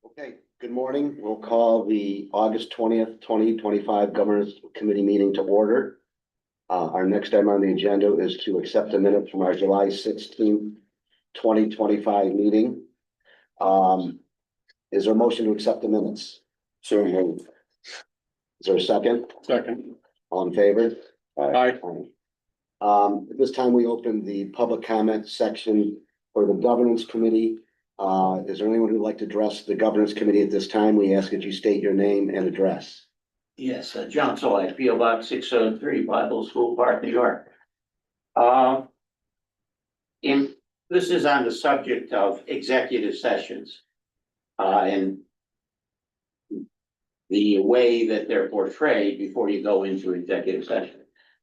Okay, good morning. We'll call the August 20th, 2025 Governance Committee meeting to order. Our next item on the agenda is to accept the minutes from our July 16th, 2025 meeting. Is there a motion to accept the minutes? So moved. Is there a second? Second. All in favor? Aye. At this time, we open the public comment section for the Governance Committee. Is there anyone who'd like to address the Governance Committee at this time? We ask that you state your name and address. Yes, John Solak, P.O. Box 603, Bible School Park, New York. This is on the subject of executive sessions. And the way that they're portrayed before you go into executive session.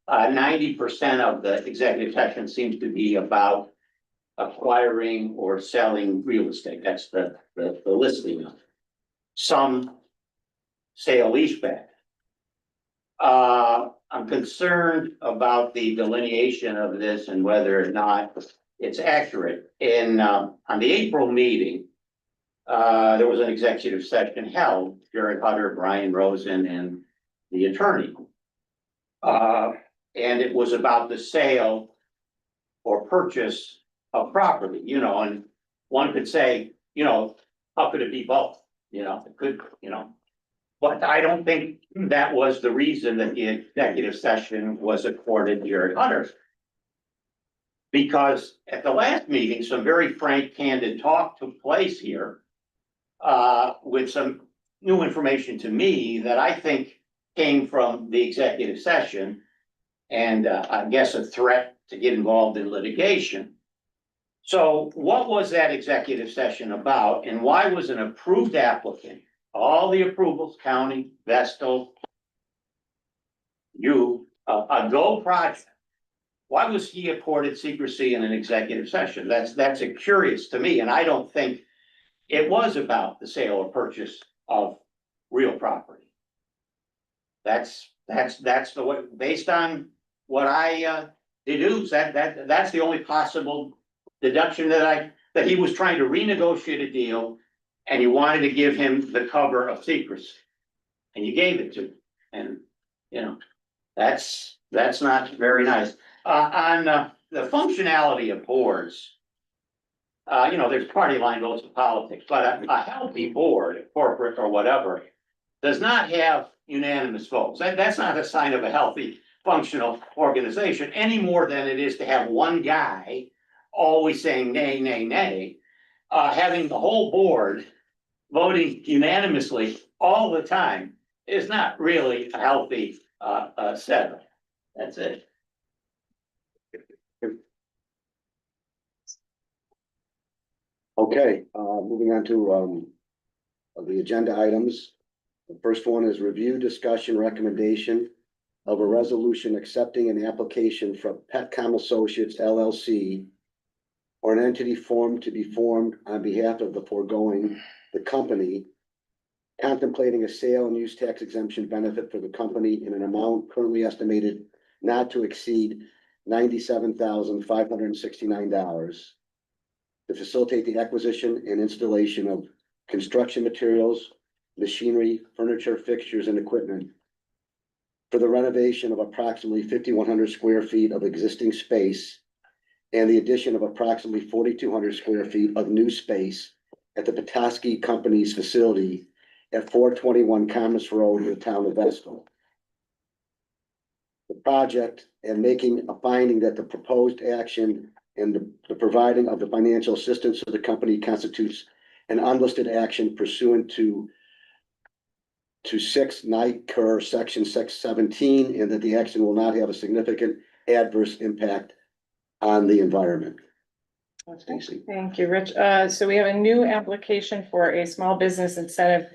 90% of the executive session seems to be about acquiring or selling real estate. That's the listing of it. Some sale leaseback. I'm concerned about the delineation of this and whether or not it's accurate. On the April meeting, there was an executive session held, Jared Hutter, Brian Rosen, and the attorney. And it was about the sale or purchase of property, and one could say, how could it be both? It could, but I don't think that was the reason that the executive session was accorded Jared Hutter. Because at the last meeting, some very frank, candid talk took place here with some new information to me that I think came from the executive session and I guess a threat to get involved in litigation. So what was that executive session about and why was an approved applicant, all the approvals, county, Vestal, a GO project, why was he accorded secrecy in an executive session? That's curious to me, and I don't think it was about the sale or purchase of real property. That's the way, based on what I deduce, that's the only possible deduction that he was trying to renegotiate a deal and you wanted to give him the cover of secrecy. And you gave it to him. And that's not very nice. On the functionality of boards, there's party line votes in politics, but a healthy board, corporate or whatever, does not have unanimous votes. That's not a sign of a healthy, functional organization any more than it is to have one guy always saying nay, nay, nay. Having the whole board voting unanimously all the time is not really a healthy setup. That's it. Okay, moving on to the agenda items. The first one is review, discussion, recommendation of a resolution accepting an application from Petcom Associates LLC or an entity formed to be formed on behalf of the foregoing, the company, contemplating a sale and use tax exemption benefit for the company in an amount currently estimated not to exceed $97,569 to facilitate the acquisition and installation of construction materials, machinery, furniture, fixtures, and equipment for the renovation of approximately 5,100 square feet of existing space and the addition of approximately 4,200 square feet of new space at the Petoskey Company's facility at 421 Commerce Road in the town of Vestal. The project and making a finding that the proposed action and the providing of the financial assistance to the company constitutes an unlisted action pursuant to 6 NICUR section 617, and that the action will not have a significant adverse impact on the environment. Stacy. Thank you, Rich. So we have a new application for a small business incentive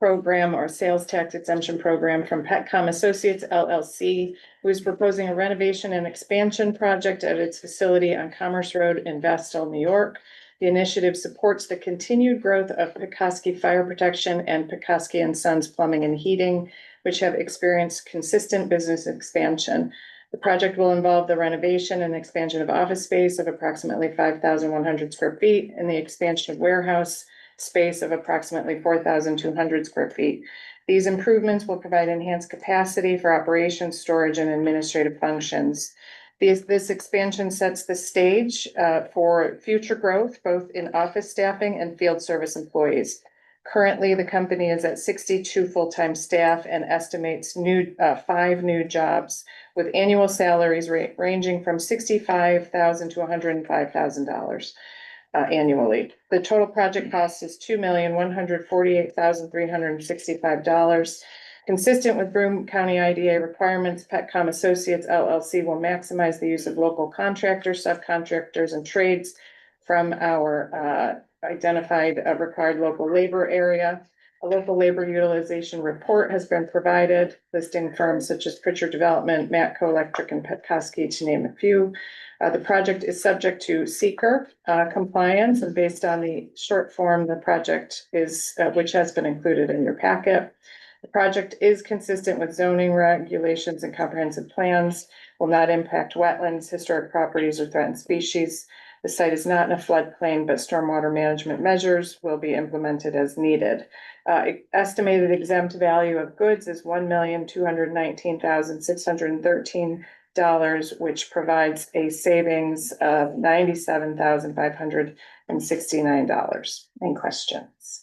program or sales tax exemption program from Petcom Associates LLC, who is proposing a renovation and expansion project at its facility on Commerce Road in Vestal, New York. The initiative supports the continued growth of Petoskey Fire Protection and Petoskey and Sons Plumbing and Heating, which have experienced consistent business expansion. The project will involve the renovation and expansion of office space of approximately 5,100 square feet and the expansion of warehouse space of approximately 4,200 square feet. These improvements will provide enhanced capacity for operations, storage, and administrative functions. This expansion sets the stage for future growth, both in office staffing and field service employees. Currently, the company is at 62 full-time staff and estimates 5 new jobs with annual salaries ranging from $65,000 to $105,000 annually. The total project cost is $2,148,365. Consistent with Broome County IDA requirements, Petcom Associates LLC will maximize the use of local contractors, subcontractors, and trades from our identified required local labor area. A local labor utilization report has been provided, listing firms such as Pritchard Development, Matco Electric, and Petkoski, to name a few. The project is subject to seeker compliance, and based on the short form, the project is, which has been included in your packet. The project is consistent with zoning regulations and comprehensive plans, will not impact wetlands, historic properties, or threatened species. The site is not in a floodplain, but stormwater management measures will be implemented as needed. Estimated exempt value of goods is $1,219,613, which provides a savings of $97,569. Any questions?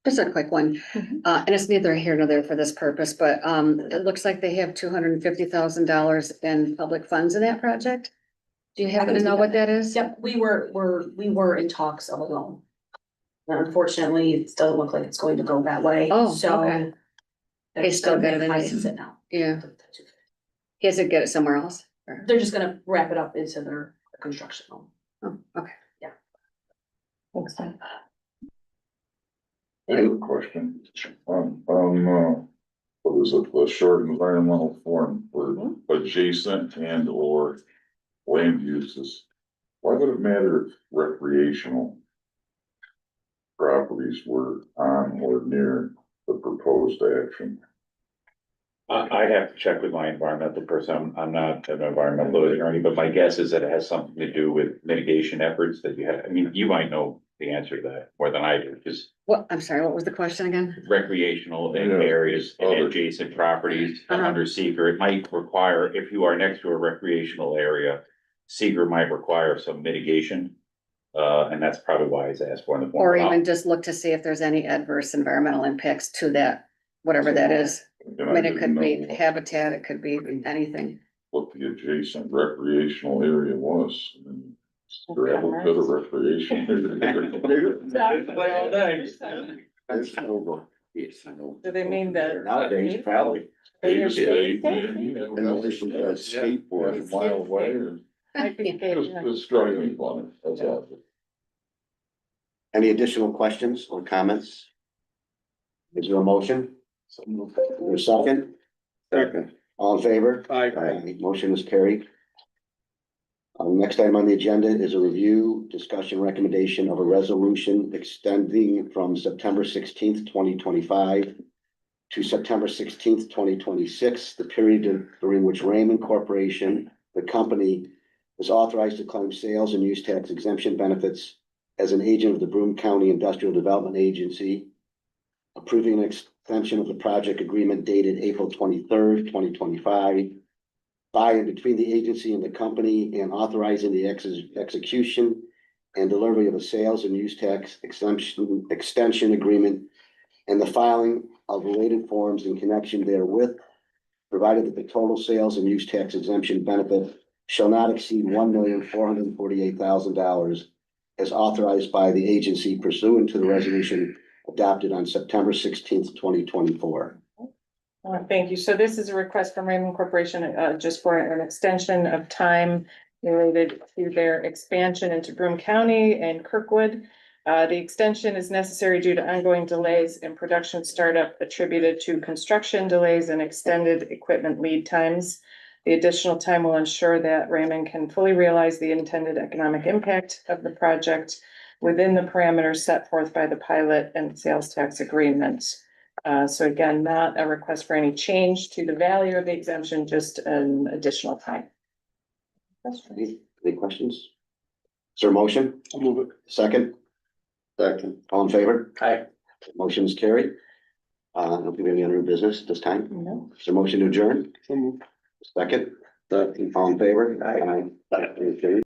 Just a quick one, and it's neither here nor there for this purpose, but it looks like they have $250,000 in public funds in that project. Do you happen to know what that is? Yep, we were in talks of a loan. And unfortunately, it doesn't look like it's going to go that way. Oh, So okay. they're They still gonna got it license in. it now. Yeah, he has to get it somewhere else. Or- They're just gonna wrap it up into their construction loan. Oh, okay. Thanks, Tom. I have a question. What is it, the short environmental form for adjacent and or land uses? Why would it matter if recreational properties were on or near the proposed action? I'd have to check with my environmental person. I'm not an environmental attorney, but my guess is that it has something to do with mitigation efforts that you have. I mean, you might know the answer to that more than I do, because What, I'm sorry, what was the question again? recreational Yeah. areas and Other- adjacent properties Uh-huh. under seeker, it might require, if you are next to a recreational area, seeker might require some mitigation. And that's probably why it's asked for in the form. Or even just look to see if there's any adverse environmental impacts to that, whatever that is. And I mean, it didn't could be know habitat, it could be anything. what the adjacent recreational area was. And gravel pit of recreation. Play all day. There's no, yes, I know. Do they mean the? Nowadays, probably. Davis State, In addition to skateboard a mile away, or Might be it's driving me funny, that's all. Any additional questions or comments? Is there a motion? Or a second? Second. All in favor? Aye. Motion is carried. Next item on the agenda is a review, discussion, recommendation of a resolution extending from September 16th, 2025 to September 16th, 2026, the period during which Raymond Corporation, the company, is authorized to claim sales and use tax exemption benefits as an agent of the Broome County Industrial Development Agency, approving an extension of the project agreement dated April 23rd, 2025, by and between the agency and the company, and authorizing the execution and delivery of a sales and use tax extension agreement and the filing of related forms in connection therewith, provided that the total sales and use tax exemption benefit shall not exceed $1,448,000 as authorized by the agency pursuant to the resolution adopted on September 16th, 2024. Thank you. So this is a request from Raymond Corporation, just for an extension of time related to their expansion into Broome County and Kirkwood. The extension is necessary due to ongoing delays in production startup attributed to construction delays and extended equipment lead times. The additional time will ensure that Raymond can fully realize the intended economic impact of the project within the parameters set forth by the pilot and sales tax agreements. So again, not a request for any change to the value of the exemption, just an additional time. Any questions? Is there a motion? I'll move it. Second? Second. All in favor? Aye. Motion is carried. I don't think we have any other business this time. No. Is there a motion to adjourn? Second. All in favor? Aye. Carried.